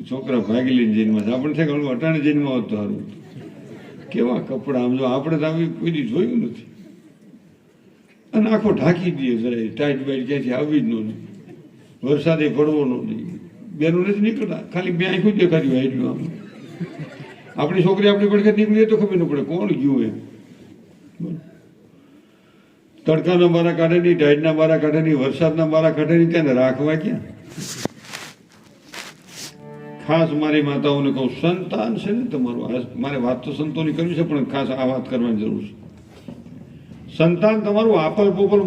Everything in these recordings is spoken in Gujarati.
છોકરા ભાગી લઈને જૈનમાં આપણે છે કે અટાણે જૈનમાં હોત તો સારું. કેવા કપડા આમ જો આપણે તો આવી કોઈ દી જોયું નથી. અને આખો ઢાંકી દઈએ જરાય ટાઈટ બાઈટ ક્યાંથી આવી જ ન વરસાદે પડવો ન જોઈએ. બેનું નથી નીકળતા ખાલી બે આંખું જ દેખાડ્યું હાઈટલું આમ. આપણી છોકરી આપણી પડખે નીકળીએ તો ખબર ન પડે કોણ ગયું એમ. તડકાના બારા કાઢે નહીં, ટાઈટના બારા કાઢે નહીં, વરસાદના બારા કાઢે નહીં, ત્યાં રાખવા ક્યાં. ખાસ મારી માતાઓને કહું, સંતાન છે ને તમારું, મારે વાત તો સંતોની કરવી છે પણ ખાસ આ વાત કરવાની જરૂર છે. સંતાન તમારું આપલ પોપલ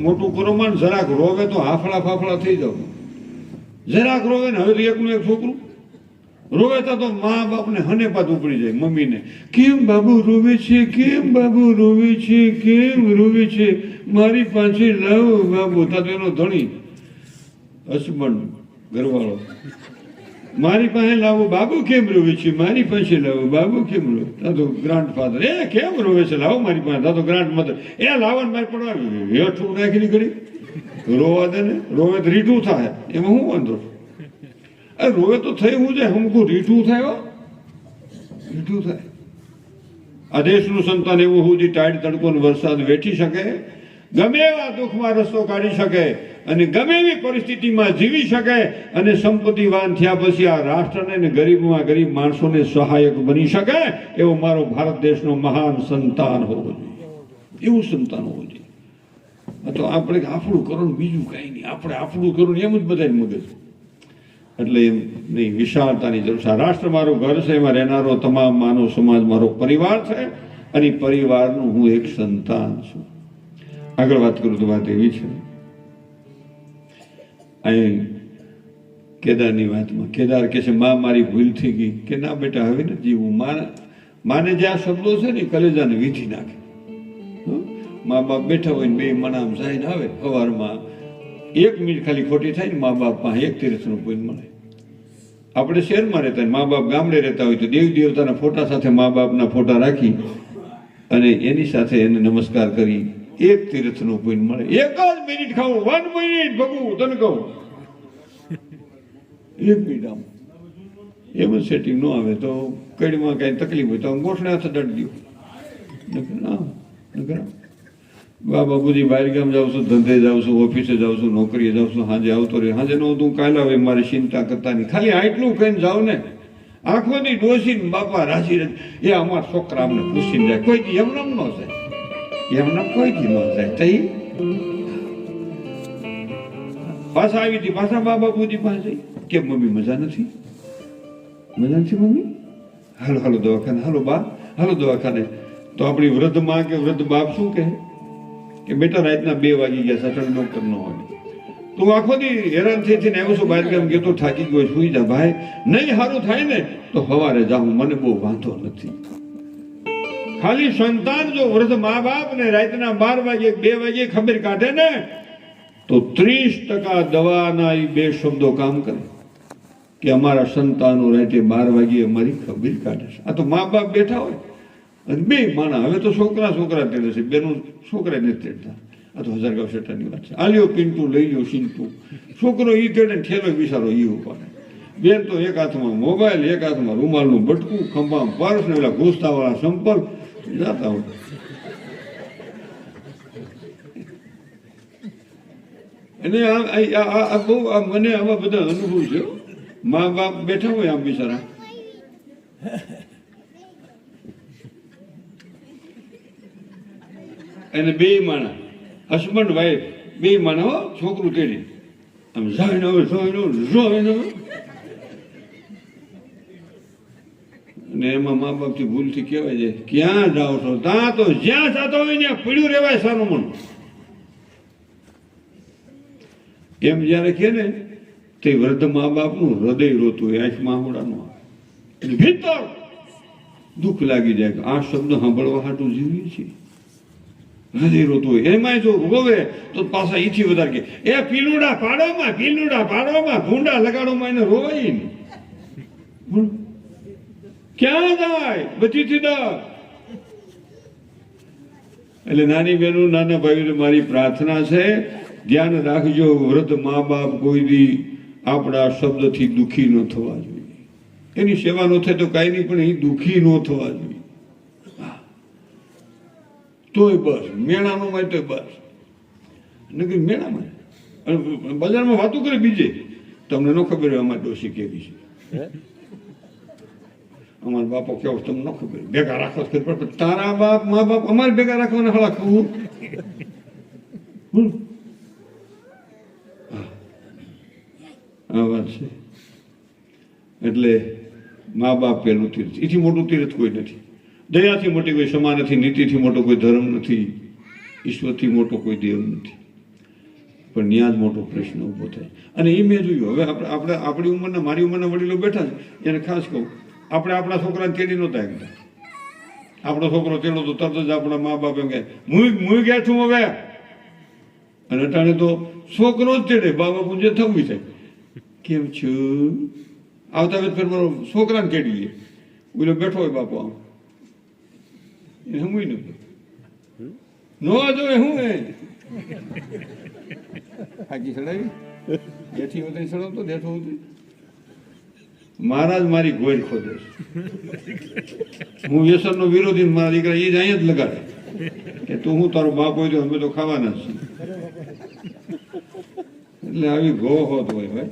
મોટું કરો માં જરાક રોવે તો હાફળા ફાફળા થઈ જાવ. જરાક રોવે ને હવે તો એકનું એક છોકરું રોવે તો મા બાપને હને પાત ઉપડી જાય. મમ્મીને કેમ બાબુ રોવે છે, કેમ બાબુ રોવે છે, કેમ રોવે છે, મારી પાસે લાવો બાબુ. તા તો એનો ધણી હસબન્ડ ઘરવાળો મારી પાસે લાવો બાબુ, કેમ રોવે છે, મારી પાસે લાવો બાબુ, કેમ રોવે. તા તો ગ્રાન્ડ ફાધર એ કેમ રોવે છે, લાવો મારી પાસે. તા તો ગ્રાન્ડ મધર એ લાવો ને મારી પડવા હેઠું નાખી ઘડી રોવા દે ને. રોવે તો રીઢું થાય એમાં શું વાંધો. રોવે તો થઈ હું જાય હમકું રીઠું થાય, રીઠું થાય. આ દેશનું સંતાન એવું સુધી ટાઈટ તડકો વરસાદ વેઠી શકે, ગમે એવા દુઃખમાં રસ્તો કાઢી શકે અને ગમે એવી પરિસ્થિતિમાં જીવી શકે અને સંપત્તિવાન થયા પછી આ રાષ્ટ્રને ને ગરીબમાં ગરીબ માણસોને સહાયક બની શકે એવો મારો ભારત દેશનો મહાન સંતાન હોવો જોઈએ. એવું સંતાન હોવું જોઈએ. તો આપણે આપણું કરો ને બીજું કઈ નહીં, આપણે આપણું કરું એમ જ બધા મગજ. એટલે એમ નહીં, વિશાળતાની જરૂર છે. રાષ્ટ્ર મારું ઘર છે, એમાં રહેનારો તમામ માનવ સમાજ મારો પરિવાર છે અને પરિવારનું હું એક સંતાન છું. આગળ વાત કરું તો વાત એવી છે, અહીં કેદારની વાતમાં કેદાર કે છે માં મારી ભૂલ થઈ ગઈ. કે ના બેટા હવે નથી જીવવું. માને જે આ શબ્દો છે ને કલેજાને વીંધી નાખે. મા બાપ બેઠા હોય ને બે મનામ જાય આવે સવારમાં 1 મિનિટ ખાલી ખોટી થાય ને મા બાપ પાસે એક તીર્થનું પુણ્ય મળે. આપણે શહેરમાં રહેતા મા બાપ ગામડે રહેતા હોય તો દેવી દેવતાના ફોટા સાથે મા બાપના ફોટા રાખી અને એની સાથે એને નમસ્કાર કરી એક તીર્થનું પુણ્ય મળે. 1 જ મિનિટ ખાવું, 1 મિનિટ ભગવું તને કહું 1 મિનિટ આમ એમ જ સેટિંગ ન આવે તો કડીમાં કઈ તકલીફ હોય તો ગોઠણે હાથ દડી દઉં. બાબુજી બહાર ગામ જાઉં છું, ધંધે જાઉં છું, ઓફિસે જાઉં છું, નોકરીએ જાઉં છું, સાંજે આવતો રહે. સાંજે નો તું કાલે આવે મારી ચિંતા કરતા નહીં. ખાલી આટલું કહીને જાઉં ને આંખોથી ડોસીને બાપા રાજી રહે. એ અમારા છોકરા અમને પૂછીને જાય. કોઈ દી એમનામ ન જાય, એમનામ કોઈ દી ન જાય. તઈ પાછા આવી હતી, પાછા બાબુજી પાસે કે મમ્મી મજા નથી, મજા નથી મમ્મી, હાલો હાલો દવાખાને, હાલો બા હાલો દવાખાને. તો આપણી વૃદ્ધ માં કે વૃદ્ધ બાપ શું કહે કે બેટા રાતના 2 વાગી ગયા, સેટલ ડોક્ટર ન હોય. તું આખો દી હેરાન થઈ થઈને આવ્યો છું બહાર ગામ, ગયો તો થાકી ગયો, સુઈ જા ભાઈ. નહીં સારું થાય ને તો સવારે જાઉં, મને બહુ વાંધો નથી. ખાલી સંતાન જો વૃદ્ધ મા બાપ ને રાતના 12 વાગે 2 વાગે ખબર કાઢે ને તો 30% દવાના એ 2 શબ્દો કામ કરે કે અમારા સંતાનો રાતે 12 વાગે અમારી ખબર કાઢે છે. આ તો મા બાપ બેઠા હોય અને 2 માણા. હવે તો છોકરા તેડે છે, બેનું છોકરા નથી તેડતા. આ તો હજારગાંવ શેઠાની વાત છે. આલ્યો પિન્ટુ લઈ લ્યો સિન્ટુ. છોકરો ઈ તેડે ને ઠેલો વિચારો ઈ ઉપાડે. બેન તો એક હાથમાં મોબાઈલ, એક હાથમાં રૂમાલનું બટકું, ખંભામાં પર્સ ને પેલા ઘૂસતા વાળા સંપર્ક જાતા હોય. અને બહુ મને આવા બધા અનુભવ છે. મા બાપ બેઠા હોય આમ બિચારા અને 2 માણા હસબન્ડ વાઈફ 2 માણા હો, છોકરું તેડી આમ જોઈને અને એમાં મા બાપ થી ભૂલથી કહેવાય છે ક્યાં જાઓ છો? ત્યાં તો જ્યાં જતો હોય ત્યાં પડ્યું રહેવાય સારું મન. એમ જયારે કે ને તે વૃદ્ધ મા બાપનું હૃદય રોતું હોય, આંખમાં આંગળાનું આવે, ભીતર દુઃખ લાગી જાય કે આ શબ્દ સાંભળવા હાટું જીવીએ છીએ. હૃદય રોતું હોય. એમાં જો રોવે તો પાછા ઈથી વધારે કે એ પીલુડા પાડોમાં ભૂંડા લગાડોમાં એને રોવાય નહીં. ક્યાં જાય બચીથી દર. એટલે નાની બહેનો નાના ભાઈઓ મારી પ્રાર્થના છે, ધ્યાન રાખજો વૃદ્ધ મા બાપ કોઈ દી આપણા શબ્દથી દુઃખી ન થવા જોઈએ. એની સેવા ન થાય તો કાંઈ નહીં, પણ એ દુઃખી ન થવા જોઈએ. તોય બસ મેળાનો માં તોય બસ નકર મેળામાં બજારમાં વાતો કરે બીજે. તમને ન ખબર હોય અમારી ડોશી કેવી છે, અમારા બાપો કેવો તમને ન ખબર, ભેગા રાખો ખબર પડે. તારા બાપ મા બાપ અમારે ભેગા રાખવાના હળા ખવું. આ વાત છે. એટલે મા બાપ પેલું તીર્થ, એથી મોટું તીર્થ કોઈ નથી. દયાથી મોટી કોઈ સમા નથી, નીતિથી મોટો કોઈ ધર્મ નથી, ઈશ્વરથી મોટો કોઈ દેવ નથી. પણ ત્યાં જ મોટો પ્રશ્ન ઊભો થાય. અને એ મેં જોયું. હવે આપણે આપણી ઉંમરના, મારી ઉંમરના વડીલો બેઠા છે, એને ખાસ કહું, આપણે આપણા છોકરાને તેડી નહોતા એકતા. આપણો છોકરો તેડો તો તરત જ આપણા મા બાપ એમ કહે મુઈ ગયા છું હવે. અને અટાણે તો છોકરો જ તેડે, બા બાપુ જે થવું થાય. કેમ છું આવતા વેત ફેર મારો છોકરાને તેડીએ, બોલો બેઠો હોય બાપુ આમ એ હમું નથી નો જો હું હાકી ચડાવી જેથી હોતી ચડાવતો દેઠો હોતી. મહારાજ મારી ગોળ ખોદે છે. હું વ્યસનનો વિરોધી, મારા દીકરા એ જ અહીંયા જ લગાડે કે તું હું તારો બાપ હોય તો અમે તો ખાવાના જ છીએ. એટલે આવી ગો હોત હોય ભાઈ.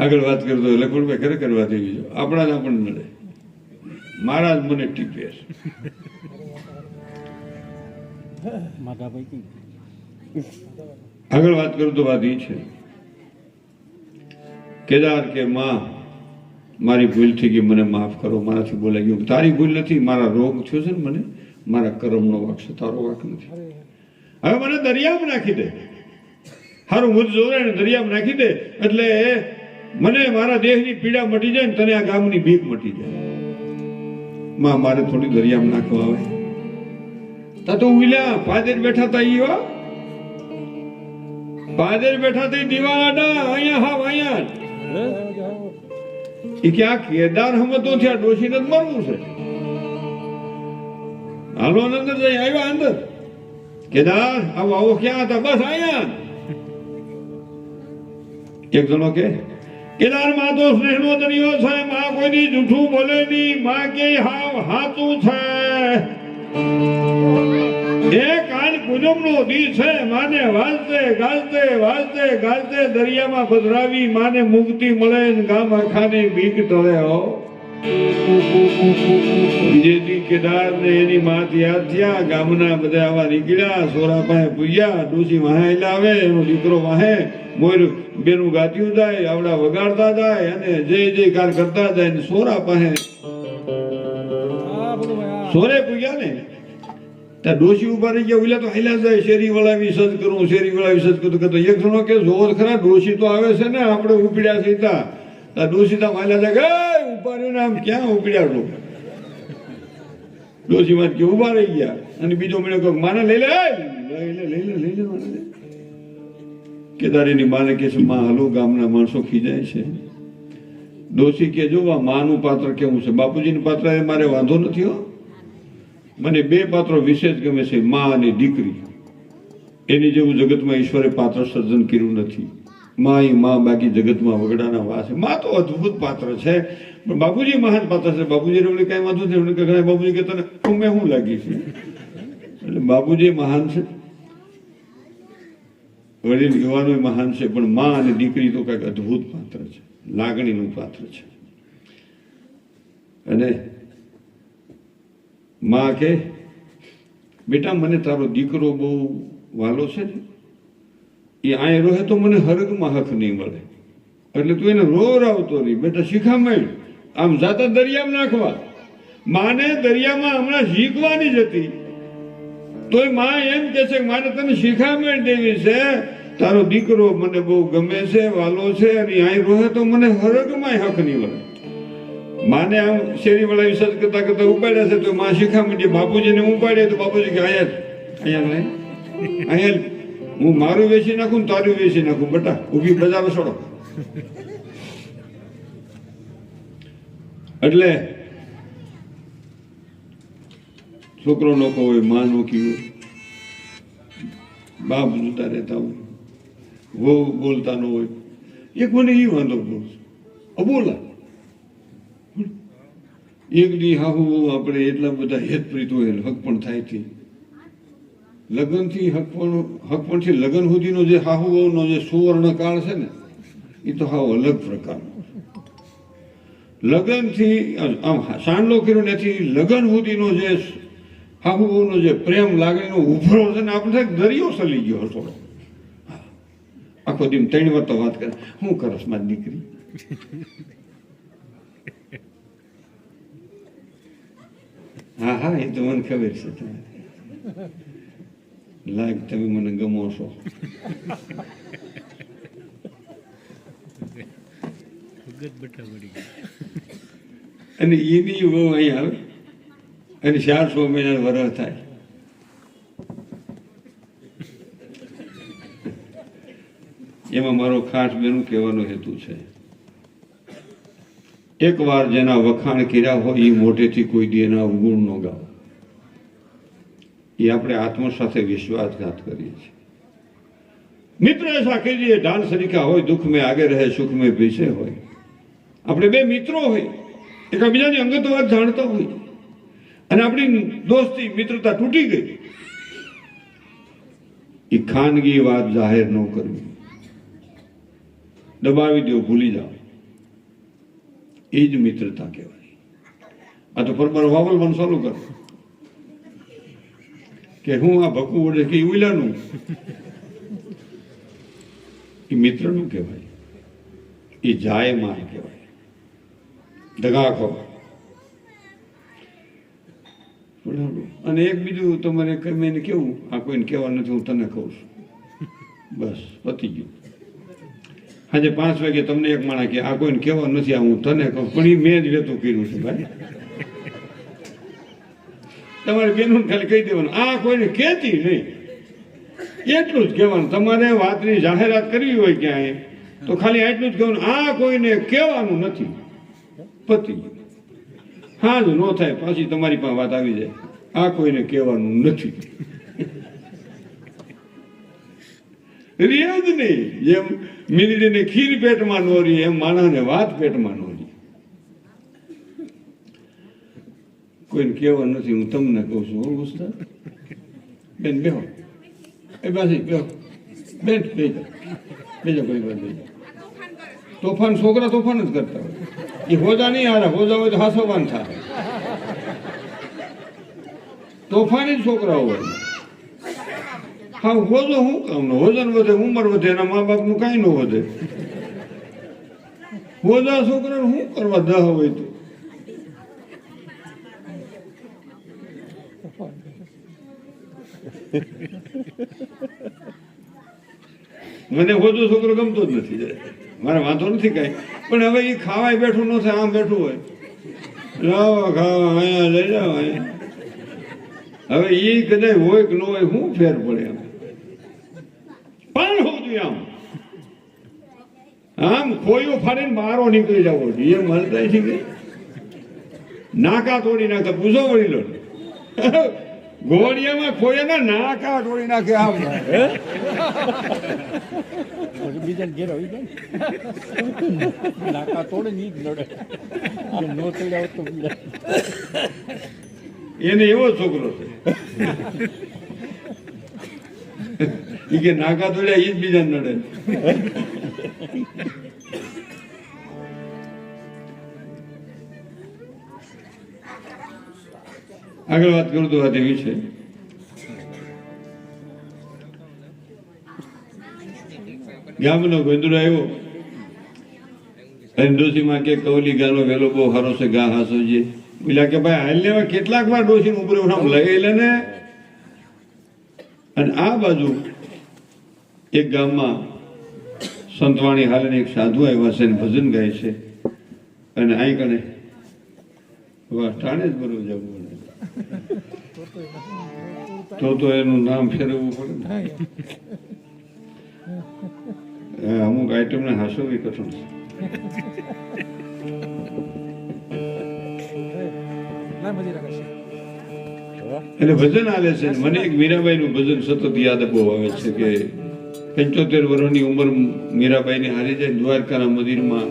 આગળ વાત કરતો લખમણભાઈ ખરેખર વાત એવી છે, આપણા જ આપણને નડે. મહારાજ મને ટીપે છે. આગળ વાત કરું તો વાત એ છે, કેદાર કે માં મારી ભૂલ થઈ ગઈ, મને માફ કરો, મારાથી બોલાઈ ગયું. તારી ભૂલ નથી, મારા રોગ થયો છે ને, મને મારા કર્મનો વાંક છે, તારો વાંક નથી. હવે મને દરિયામાં નાખી દે, હારું મુજ જોરે ને દરિયામાં નાખી દે, એટલે મને મારા દેહની પીડા મટી જાય ને તને આ ગામની ભીખ મટી જાય. માં મારે થોડી દરિયામાં નાખવા આવે. તા તો ઉલ્યા પાદર બેઠા તા ઈ હો, પાદર બેઠા તા દીવાડા અહીંયા હા અહીંયા ઈ કે આ કેદાર હમતો થયા, ડોશીને જ મરવું છે. હાલો અંદર જઈ આવ્યા અંદર. કેદાર આવો આવો ક્યાં હતા? બસ અહીંયા. એક જણો કે કેદાર માં તો સ્નેહનો દરિયો છે, માં કોઈની જૂઠું બોલે નહીં, માં કે હાવ હાચું છે. એ કાલ પૂનમનો દી છે, માને વાજતે ગાજતે વાજતે ગાજતે દરિયામાં પધરાવી, માને મુક્તિ મળે ને ગામ આખાની ભીખ ટળે હો. બીજેથી કેદાર ને એની માત યાદ થયા, ગામના બધા આવા નીકળ્યા, સોરા પાસે પૂજ્યા, ડોસી વાહે લાવે, એનો દીકરો વાહે મોર બેનું ગાત્યું જાય, આવડા વગાડતા જાય અને જય જયકાર કરતા જાય ને સોરા પાસે સોરે પૂજ્યા ને ત્યાં ડોસી ઉભા રહી ગયા. ઓલા તો હાલ્યા જાય, શેરી વળાવી સજ કરું, શેરી વળાવી સજ કરું કરતો એક જણો કે જોર ખરા, ડોસી તો આવે છે ને, આપણે ઉપડ્યા છે ત્યાં ડોસી તો હાલ્યા જાય, ઉભા રહ્યું ને આમ ક્યાં ઉપડ્યા છો? ડોસી માં કે ઉભા રહી ગયા. અને બીજો મને કહ્યું માને લઈ લે લઈ લે માને. કેદારીની માને કે છે માં હાલો, ગામના માણસો ખીજાય છે. ડોસી કે જો આ માનું પાત્ર કેવું છે, બાપુજીનું પાત્ર મારે વાંધો નથી હો, મને બે પાત્રો વિશેષ ગમે છે, માં અને દીકરી. એની જેવું જગતમાં ઈશ્વરે પાત્ર સર્જન કર્યું નથી. માં એ માં, બાકી જગતમાં વગડાના વાસ. માં તો અદભુત પાત્ર છે, પણ બાપુજી મહાન પાત્ર છે. બાપુજી કઈ વાંધો નથી. બાપુજી કે તને મેં શું લાગી છે? એટલે બાપુજી મહાન છે, વડીલ યુવાનો મહાન છે, પણ માં અને દીકરી તો કઈક અદભુત પાત્ર છે, લાગણીનું પાત્ર છે. અને માં કે બેટા મને તારો દીકરો બહુ વાલો છે ને, એ અહીં રહે તો મને હરગમાં હક નહીં મળે, એટલે તું એને રોવરાવતો નહીં. બેટા શીખામણ આમ જાતા દરિયામાં નાખવા. માને દરિયામાં હમણાં શીખવાની જ હતી, તોય માં એમ કે છે કે મારે તને શીખામણ દેવી છે, તારો દીકરો મને બહુ ગમે છે, વાલો છે, અને અહીં રહે તો મને હરગમાં હક નહીં મળે. માને આમ શેરી વાળા વિશ્વાસ કરતા કરતા ઉપાડ્યા છે, તો માં શીખામણ બાપુજીને ઉપાડે તો બાપુજી કે અહીંયા હું મારું વેચી નાખું ને તારું વેચી નાખું, બેટા ઉભી બજાર છોડો. એટલે છોકરો નો હોય, માં નો કીધું, બાપ જુદા રહેતા હોય, વહુ બોલતા ન હોય. એક મને એ વાંધો બહુ અબોલા એક દી હાહુ આપણે એટલા બધા હેતપ્રીત હોય હક પણ થાય થી લગ્નથી હકપણથી લગ્ન સુધીનો જે હાહુ વહુનો જે સુવર્ણ કાળ છે ને એ તો હાવ અલગ પ્રકારનો. લગ્નથી આમ સાંડલો કર્યો નથી લગ્ન સુધીનો જે હાહુ વહુનો જે પ્રેમ લાગણીનો ઉભરો છે ને આપણે દરિયો સલી ગયો હતો. આખો દિન 3 વાર તો વાત કરે હું કરસ મારી દીકરી. હા હા એ તો મને ખબર છે લાગ તમે મને ગમો છો. અને એની બહુ અહીં આવે અને 400 મહિના વરસ થાય. એમાં મારો ખાસ બેનું કહેવાનો હેતુ છે એકવાર જેના વખાણ કર્યા હોય એ મોઢેથી કોઈ દી એના અવગુણ ન ગાવ. એ આપણે આત્મા સાથે વિશ્વાસઘાત કરીએ છીએ. મિત્ર ऐसा कीजिए ढाल सरीखा હોય દુઃખ में आगे रहे सुख में पीछे હોય. આપણે બે મિત્રો હોય એકબીજાની અંગત વાત જાણતા હોય અને આપણી દોસ્તી મિત્રતા તૂટી ગઈ એ ખાનગી વાત જાહેર ન કરવી દબાવી દો ભૂલી જાઓ એ જ મિત્રતા કહેવાય. આ તો પરમાર વાવલવાનું ચાલુ કરો કે હું આ ભકું વડે કે ઉલાનું એ મિત્રનું કહેવાય. એ જાય માર કહેવાય દગાખો. અને એક બીજું તમારે મેં કેવું આ કોઈને કહેવા નથી હું તને કહું છું બસ પતી ગયું. આજે 5 વાગે તમને એક માણસ કે આ કોઈને કહેવા નથી આ હું તને કહું પણ એ મેં જ વેતું કર્યું છે ભાઈ. તમારે બેનું ખાલી કહી દેવાનું આ કોઈને કહેતી નહીં એટલું જ કહેવાનું. તમારે વાતની જાહેરાત કરવી હોય ક્યાંય તો ખાલી એટલું જ કહેવાનું આ કોઈને કહેવાનું નથી પતી ગયું. હા જ ન થાય પાછી તમારી પાસે વાત આવી જાય આ કોઈને કહેવાનું નથી. રિયાજ નહીં જેમ મીંદડીને ખીર પેટમાં ન રહી એમ માણસને વાત પેટમાં ન રહી. કોઈને કહેવા નથી હું તમને કહું છું હો ઉસ્તાદ. બેન બેહો એ બાજી બેહો બેન બેજો કોઈ વાત બેજો. તોફાન છોકરા તોફાન જ કરતા હોય એ હોજા નહીં હારે હોજા હોય તો હાસવાન થાય. તોફાની જ છોકરા હોય. હા હોજો શું કામનો વજન વધે ઉંમર વધે એના મા બાપનું કાંઈ ન વધે. હોજા છોકરાને શું કરવા દહ હોય તો મને હોજો છોકરો ગમતો જ નથી મારે વાંધો નથી કાંઈ પણ હવે એ ખાવાય બેઠું ન થાય આમ બેઠું હોય લાવો ખાવા અહીંયા લઈ જાઓ અહીંયા. હવે એ કદાચ હોય કે ન હોય શું ફેર પડે એમ પણ હોવું જોઈએ આમ ખોયું ફાડીને મારો નીકળી જવો જોઈએ એ મળતા છે કે નાકા તોડી નાખે પૂછો વળી લો ઘોડિયામાં ખોયા નાકા તોડી નાખે આમ બીજા ઘેર આવી જાય નાકા તોડે નહીં જ લડે નો તોડ્યા તો એને એવો છોકરો છે એ કે નાકા તોડ્યા એ જ બીજા નડે. આગળ વાત કરું તો વાત એવી છે ગામનો ગોંદડો આવ્યો ડોશીમાં કે કવલી ગાનો વેલો બહુ સારો છે ગા હાસો જે પેલા કે ભાઈ હાલ લેવા કેટલાક વાર ડોશી ઉપર લઈ લે ને. અને આ બાજુ એક ગામમાં સંતવાણી હાલને એક સાધુ આવ્યા છે ભજન ગાય છે અને અહીં કણે ટાણે જ બરોબર જવું તો એનું નામ ફેરવવું પડે. અમુક આઈટમને હાસવી કઠણ છે. એટલે ભજન હાલે છે મને એક મીરાબાઈ નું ભજન સતત યાદ બહુ આવે છે કે 75 વર્ષની ઉંમર મીરાબાઈની હારી જાય દ્વારકાના મંદિરમાં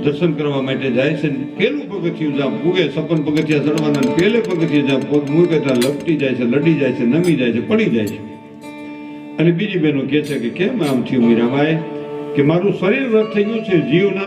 દર્શન કરવા માટે જાય છે ને પેલું પગથિયું જ્યાં પૂગે 56 પગથિયા ચડવાના ને પેલે પગથિયે જ્યાં પગ મૂકે ત્યાં લપટી જાય છે, લડી જાય છે, નમી જાય છે, પડી જાય છે. અને બીજી બહેનો કહે છે કે કેમ આમ થયું મીરાબાઈ, કે મારું શરીર રદ થઈ ગયું છે, જીવ ના